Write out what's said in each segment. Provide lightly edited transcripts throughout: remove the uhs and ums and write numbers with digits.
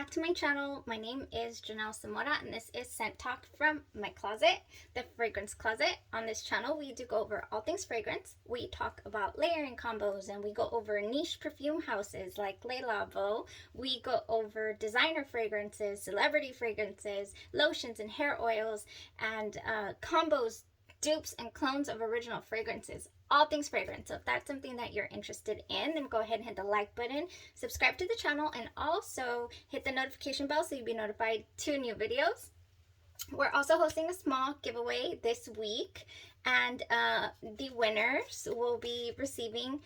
back to my channel. My name is Janelle and this is Scent Talk from my closet, the fragrance closet. On this channel, we do go over all things fragrance. We talk about layering combos and we go over niche perfume houses like Le Labo. We go over designer fragrances, celebrity fragrances, lotions and hair oils, and combos, dupes, and clones of original fragrances. All things fragrance. So if that's something that you're interested in, then go ahead and hit the like button, subscribe to the channel, and also hit the notification bell so you'll be notified to new videos. We're also hosting a small giveaway this week, and the winners will be receiving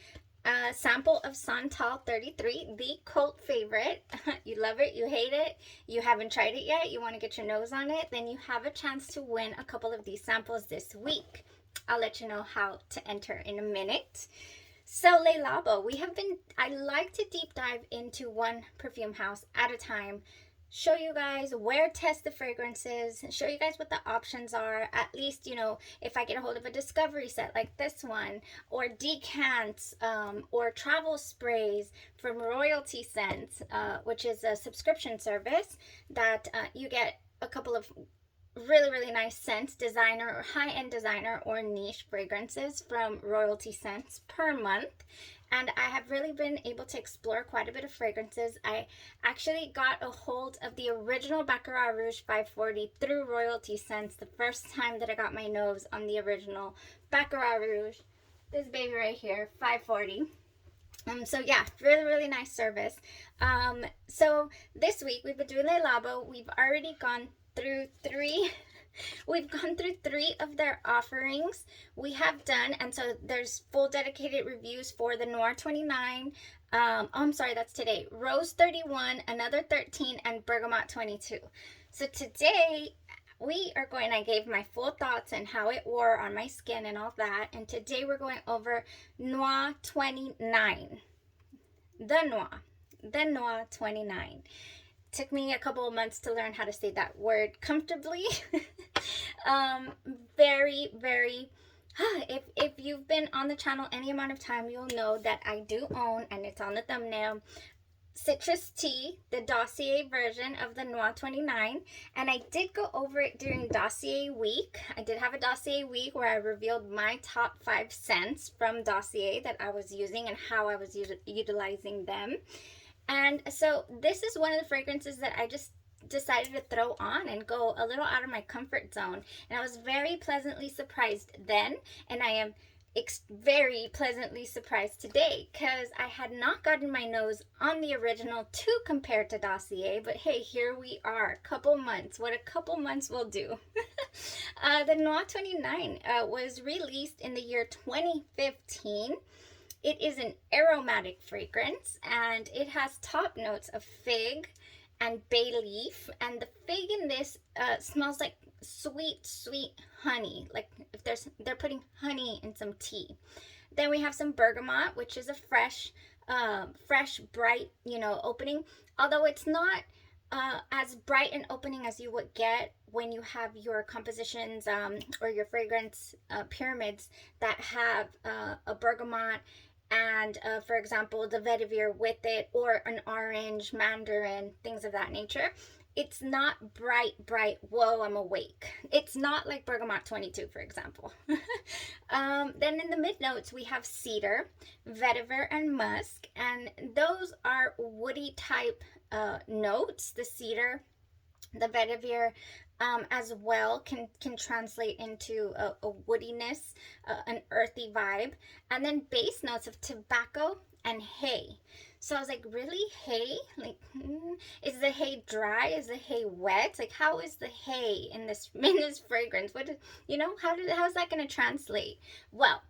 a sample of Santal 33, the cult favorite. You love it, you hate it, you haven't tried it yet, you want to get your nose on it, then you have a chance to win a couple of these samples this week. I'll let you know how to enter in a minute. So Le Labo, I like to deep dive into one perfume house at a time, show you guys where to test the fragrances, show you guys what the options are. At least, you know, if I get a hold of a discovery set like this one, or decants, or travel sprays from Royalty Scents, which is a subscription service that you get a couple of really nice scents, designer or high-end designer or niche fragrances from Royalty Scents per month. And I have really been able to explore quite a bit of fragrances. I actually got a hold of the original Baccarat Rouge 540 through Royalty Scents the first time that I got my nose on the original Baccarat Rouge. This baby right here, 540. So yeah, really nice service. So this week we've been doing Le Labo. We've already gone through three of their offerings. We have done, and so there's full dedicated reviews for the Noir 29, I'm sorry, that's today, Rose 31, Another 13, and Bergamot 22. So today I gave my full thoughts and how it wore on my skin and all that, and today we're going over Noir 29. The Noir 29. Took me a couple of months to learn how to say that word comfortably. Very if you've been on the channel any amount of time, you'll know that I do own, and it's on the thumbnail, Citrus Tea, the Dossier version of the Noir 29, and I did go over it during Dossier week. I did have a Dossier week where I revealed my top 5 scents from Dossier that I was using and how I was utilizing them. And so this is one of the fragrances that I just decided to throw on and go a little out of my comfort zone. And I was very pleasantly surprised then, and I am very pleasantly surprised today, because I had not gotten my nose on the original to compare to Dossier, but hey, here we are, couple months, what a couple months will do. The Noir 29 was released in the year 2015. It is an aromatic fragrance, and it has top notes of fig and bay leaf, and the fig in this smells like sweet honey, like if they're putting honey in some tea. Then we have some bergamot, which is a fresh bright, you know, opening, although it's not as bright and opening as you would get when you have your compositions or your fragrance pyramids that have a bergamot and for example the vetiver with it, or an orange, mandarin, things of that nature. It's not bright, whoa, I'm awake. It's not like Bergamot 22, for example. Then in the mid notes we have cedar, vetiver, and musk, and those are woody type notes. The cedar, the vetiver, as well can translate into a woodiness, an earthy vibe, and then base notes of tobacco and hay. So I was like, really, hay? Like, is the hay dry? Is the hay wet? Like, how is the hay in this fragrance? What, you know, how's that going to translate? Well,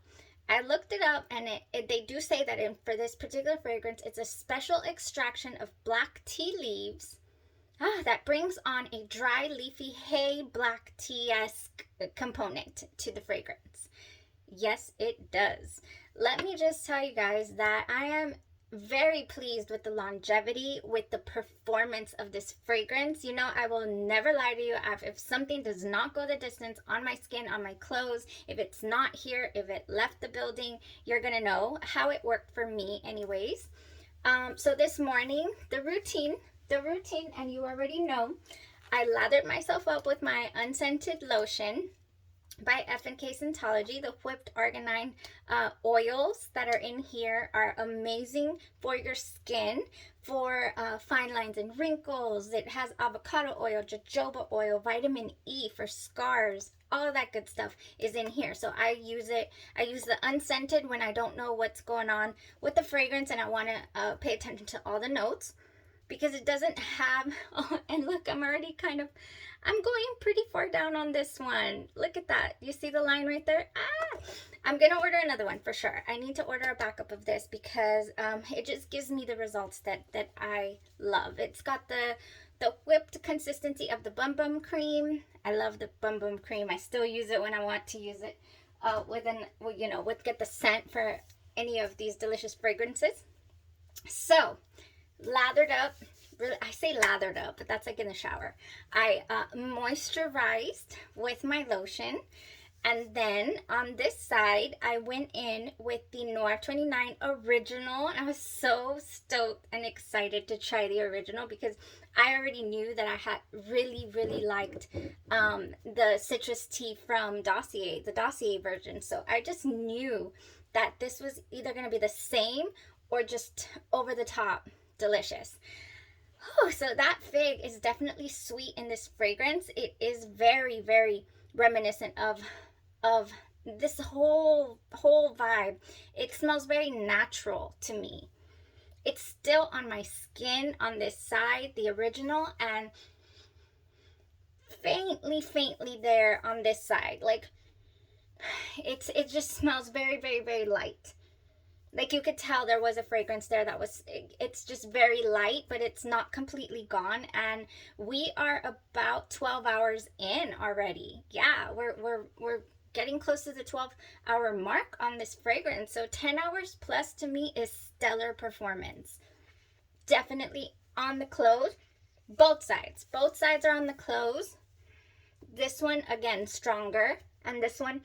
I looked it up, and they do say that for this particular fragrance, it's a special extraction of black tea leaves that brings on a dry, leafy hay black tea-esque component to the fragrance. Yes, it does. Let me just tell you guys that I am very pleased with the longevity, with the performance of this fragrance. You know, I will never lie to you. If something does not go the distance on my skin, on my clothes, if it's not here, if it left the building, you're gonna know how it worked for me anyways. So this morning, the routine the routine, and you already know, I lathered myself up with my unscented lotion by F&K Scentology. The whipped arginine oils that are in here are amazing for your skin, for fine lines and wrinkles. It has avocado oil, jojoba oil, vitamin E for scars. All of that good stuff is in here. So I use it. I use the unscented when I don't know what's going on with the fragrance and I want to pay attention to all the notes, because it doesn't have, oh, and look, I'm already kind of, I'm going pretty far down on this one. Look at that. You see the line right there? Ah! I'm going to order another one for sure. I need to order a backup of this because it just gives me the results that I love. It's got the whipped consistency of the Bum Bum cream. I love the Bum Bum cream. I still use it when I want to use it get the scent for any of these delicious fragrances. So, lathered up, really, I say lathered up, but that's like in the shower. I moisturized with my lotion, and then on this side I went in with the Noir 29 original. I was so stoked and excited to try the original because I already knew that I had really liked the citrus tea from Dossier, the Dossier version. So I just knew that this was either going to be the same or just over the top delicious. Oh, so that fig is definitely sweet in this fragrance. It is very reminiscent of this whole vibe. It smells very natural to me. It's still on my skin on this side, the original, and faintly there on this side. Like it just smells very light. Like you could tell there was a fragrance there that was, it's just very light, but it's not completely gone. And we are about 12 hours in already. Yeah, we're getting close to the 12-hour mark on this fragrance. So 10 hours plus to me is stellar performance. Definitely on the close. Both sides are on the close. This one, again, stronger. And this one,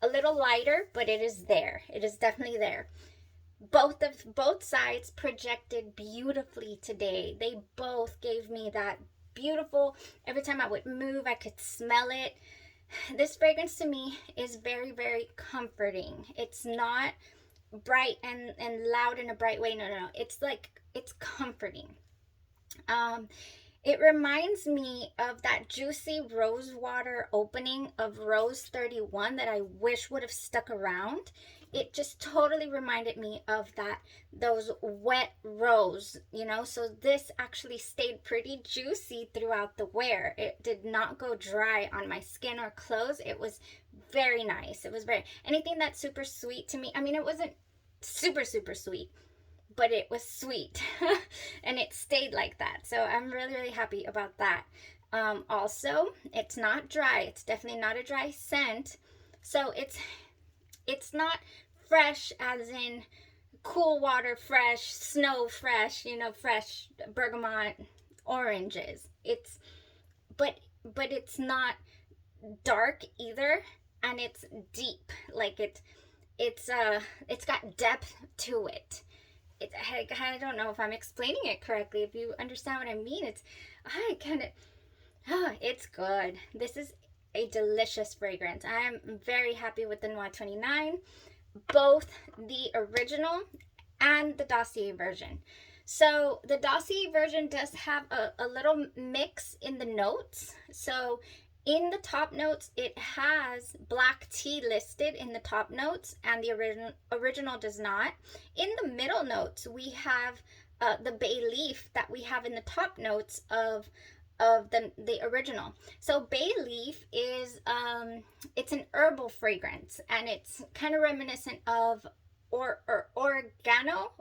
a little lighter, but it is there. It is definitely there. Both sides projected beautifully today. They both gave me that beautiful, every time I would move, I could smell it. This fragrance to me is very comforting. It's not bright and loud in a bright way. No. It's like, it's comforting. It reminds me of that juicy rose water opening of Rose 31 that I wish would have stuck around. It just totally reminded me of those wet rose, so this actually stayed pretty juicy throughout the wear. It did not go dry on my skin or clothes. It was very nice. It was anything that's super sweet to me. I mean, it wasn't super sweet, but it was sweet and it stayed like that. So I'm really happy about that. Also, it's not dry. It's definitely not a dry scent. So it's not fresh as in cool water fresh, snow fresh, fresh bergamot oranges. But it's not dark either, and it's deep. Like it's got depth to it. I don't know if I'm explaining it correctly. If you understand what I mean, it's good. This is a delicious fragrance. I'm very happy with the Noir 29, both the original and the Dossier version. So the Dossier version does have a little mix in the notes. So in the top notes, it has black tea listed in the top notes, and the original does not. In the middle notes, we have the bay leaf that we have in the top notes of the original. So bay leaf is it's an herbal fragrance, and it's kind of reminiscent of oregano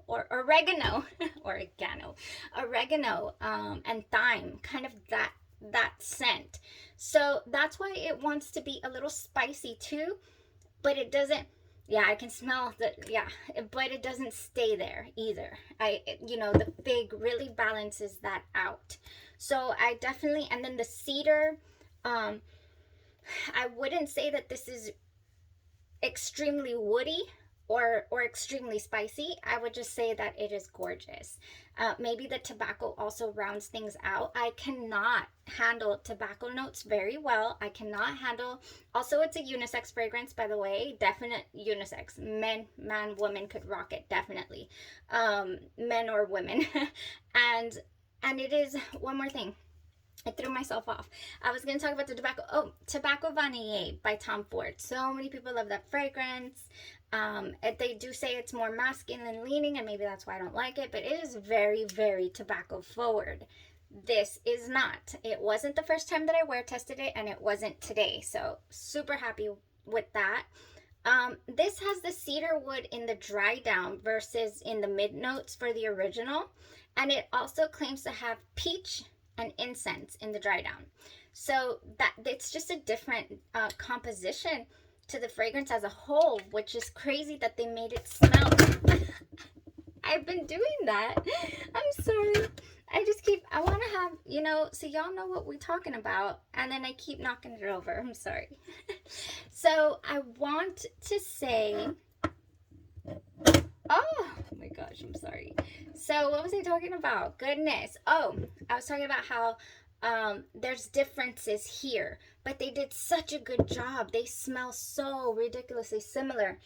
and thyme, kind of that scent. So that's why it wants to be a little spicy too, but it doesn't. Yeah, I can smell but it doesn't stay there either. The fig really balances that out. So I definitely, and then the cedar, I wouldn't say that this is extremely woody or extremely spicy. I would just say that it is gorgeous. Maybe the tobacco also rounds things out. I cannot handle tobacco notes very well. I cannot handle, also it's a unisex fragrance, by the way, definite unisex. Men, man, woman could rock it, definitely. Men or women. and it is, one more thing. I threw myself off. I was going to talk about the tobacco. Oh, Tobacco Vanille by Tom Ford. So many people love that fragrance. They do say it's more masculine leaning, and maybe that's why I don't like it, but it is very, very tobacco forward. This is not. It wasn't the first time that I wear tested it, and it wasn't today. So super happy with that. This has the cedar wood in the dry down versus in the mid notes for the original. And it also claims to have peach and incense in the dry down. So that it's just a different composition to the fragrance as a whole, which is crazy that they made it smell. I've been doing that. I'm sorry. I want to have, so y'all know what we're talking about, and then I keep knocking it over. I'm sorry. So I want to say, oh my gosh, I'm sorry. So what was I talking about? Goodness. Oh, I was talking about how there's differences here, but they did such a good job. They smell so ridiculously similar.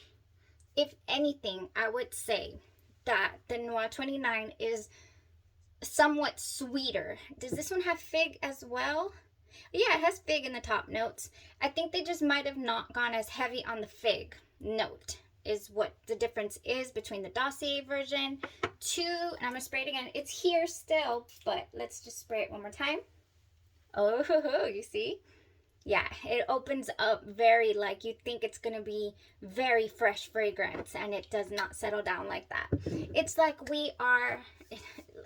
If anything, I would say that the Noir 29 is somewhat sweeter. Does this one have fig as well? Yeah, it has fig in the top notes. I think they just might have not gone as heavy on the fig note, is what the difference is between the Dossier version. And I'm gonna spray it again. It's here still, but let's just spray it one more time. Oh, you see? Yeah, it opens up very, like, you think it's gonna be very fresh fragrance, and it does not settle down like that. It's like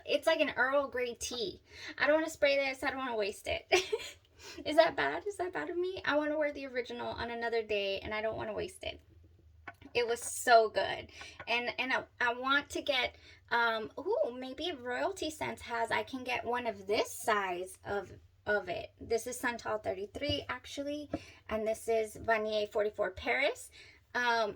it's like an Earl Grey tea. I don't want to spray this. I don't want to waste it. Is that bad? Is that bad of me? I want to wear the original on another day, and I don't want to waste it. It was so good. And I want to get, maybe if Royalty Scents I can get one of this size of it. This is Santal 33 actually, and this is Vanille 44 Paris.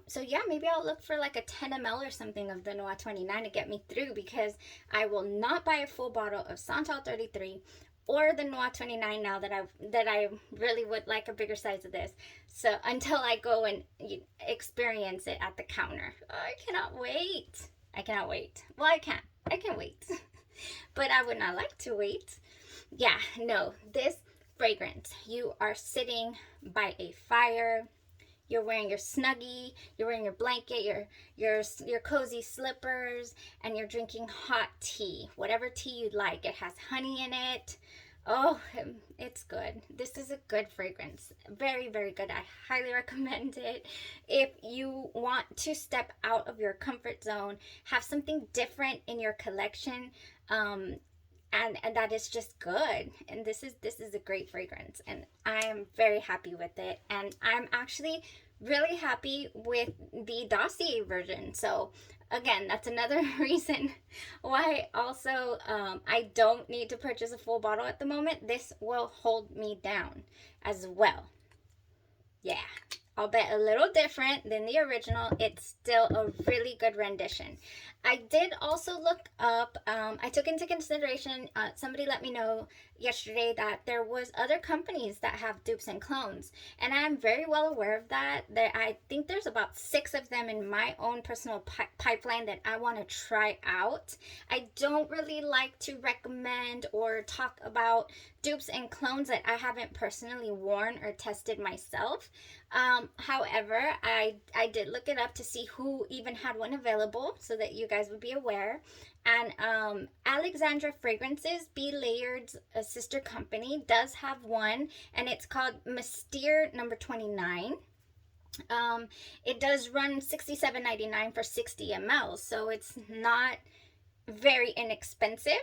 So yeah, maybe I'll look for like a 10 ml or something of the Noir 29 to get me through, because I will not buy a full bottle of Santal 33 or the Noir 29 now that I really would like a bigger size of this. So until I go and experience it at the counter. Oh, I cannot wait. I cannot wait. Well, I can wait. But I would not like to wait. Yeah, no, this fragrance, you are sitting by a fire. You're wearing your Snuggie, you're wearing your blanket, your cozy slippers, and you're drinking hot tea. Whatever tea you'd like. It has honey in it. Oh, it's good. This is a good fragrance. Very, very good. I highly recommend it. If you want to step out of your comfort zone, have something different in your collection, and that is just good. And this is a great fragrance, and I am very happy with it. And I'm actually really happy with the Dossier version. So again, that's another reason why also I don't need to purchase a full bottle at the moment. This will hold me down as well. Yeah, albeit a little different than the original, it's still a really good rendition. I did also look up, I took into consideration, somebody let me know yesterday that there was other companies that have dupes and clones, and I'm very well aware of that. I think there's about 6 of them in my own personal pipeline that I want to try out. I don't really like to recommend or talk about dupes and clones that I haven't personally worn or tested myself. However, I did look it up to see who even had one available so that you guys would be aware. And Alexandra Fragrances, B Layard's sister company, does have one, and it's called Mystere number 29. It does run $67.99 for 60 ml, so it's not very inexpensive.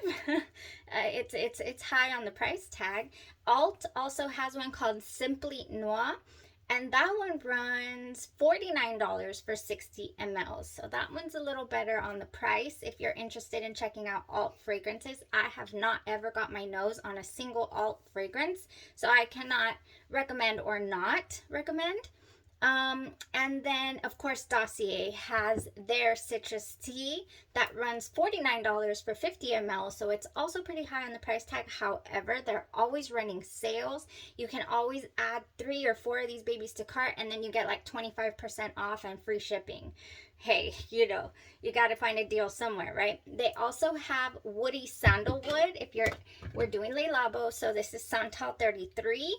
It's high on the price tag. Alt also has one called Simply Noir, and that one runs $49 for 60 ml. So that one's a little better on the price if you're interested in checking out alt fragrances. I have not ever got my nose on a single alt fragrance, so I cannot recommend or not recommend. And then, of course, Dossier has their citrus tea that runs $49 for 50 ml. So it's also pretty high on the price tag. However, they're always running sales. You can always add 3 or 4 of these babies to cart, and then you get like 25% off and free shipping. Hey, you know, you got to find a deal somewhere, right? They also have woody sandalwood. We're doing Le Labo. So this is Santal 33.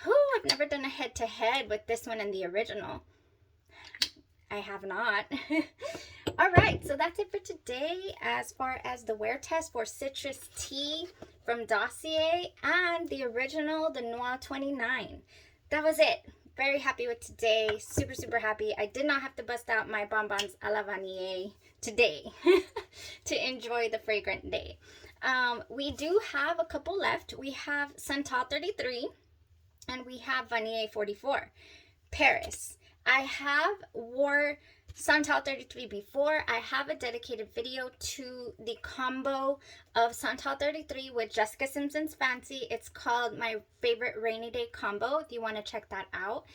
I've never done a head-to-head with this one and the original. I have not. All right, so that's it for today as far as the wear test for citrus tea from Dossier and the original, the Noir 29. That was it. Very happy with today. Super, super happy. I did not have to bust out my bonbons a la Vanille today to enjoy the fragrant day. We do have a couple left. We have Santal 33. And we have Vanille 44. Paris. I have wore Santal 33 before. I have a dedicated video to the combo of Santal 33 with Jessica Simpson's Fancy. It's called My Favorite Rainy Day Combo, if you want to check that out.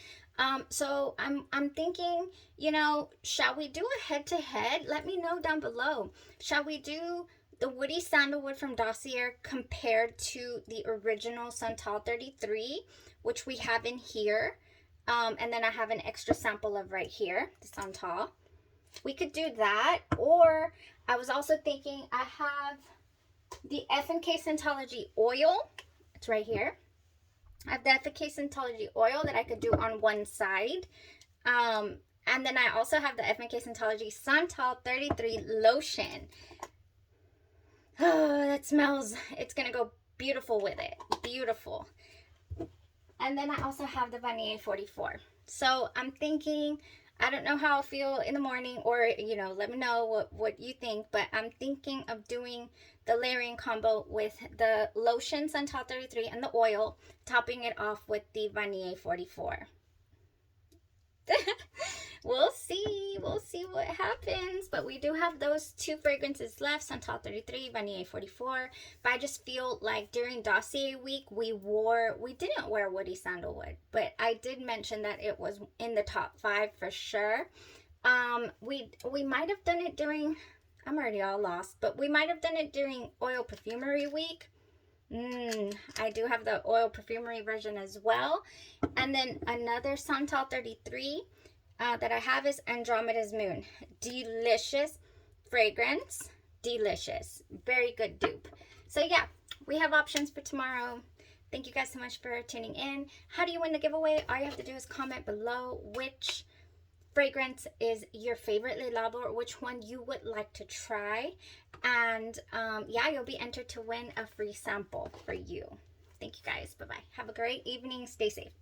So I'm thinking, you know, shall we do a head-to-head? Let me know down below. Shall we do the woody sandalwood from Dossier compared to the original Santal 33, which we have in here, and then I have an extra sample of right here, the Santal. We could do that, or I was also thinking I have the F&K Scentology oil. It's right here. I have the F&K Scentology oil that I could do on one side, and then I also have the F&K Scentology Santal 33 lotion. Oh, that smells, it's gonna go beautiful with it. Beautiful. And then I also have the Vanille 44. So I'm thinking, I don't know how I'll feel in the morning, or, you know, let me know what you think, but I'm thinking of doing the layering combo with the lotion Santal 33 and the oil, topping it off with the Vanille 44. We'll see what happens, but we do have those 2 fragrances left, Santal 33, Vanille 44. But I just feel like during Dossier week we didn't wear woody sandalwood, but I did mention that it was in the top 5 for sure. We might have done it during, I'm already all lost, but we might have done it during oil perfumery week. I do have the oil perfumery version as well. And then another Santal 33 that I have is Andromeda's Moon. Delicious fragrance. Delicious. Very good dupe. So yeah, we have options for tomorrow. Thank you guys so much for tuning in. How do you win the giveaway? All you have to do is comment below which fragrance is your favorite Le Labo, or which one you would like to try. And yeah, you'll be entered to win a free sample for you. Thank you guys. Bye-bye. Have a great evening. Stay safe.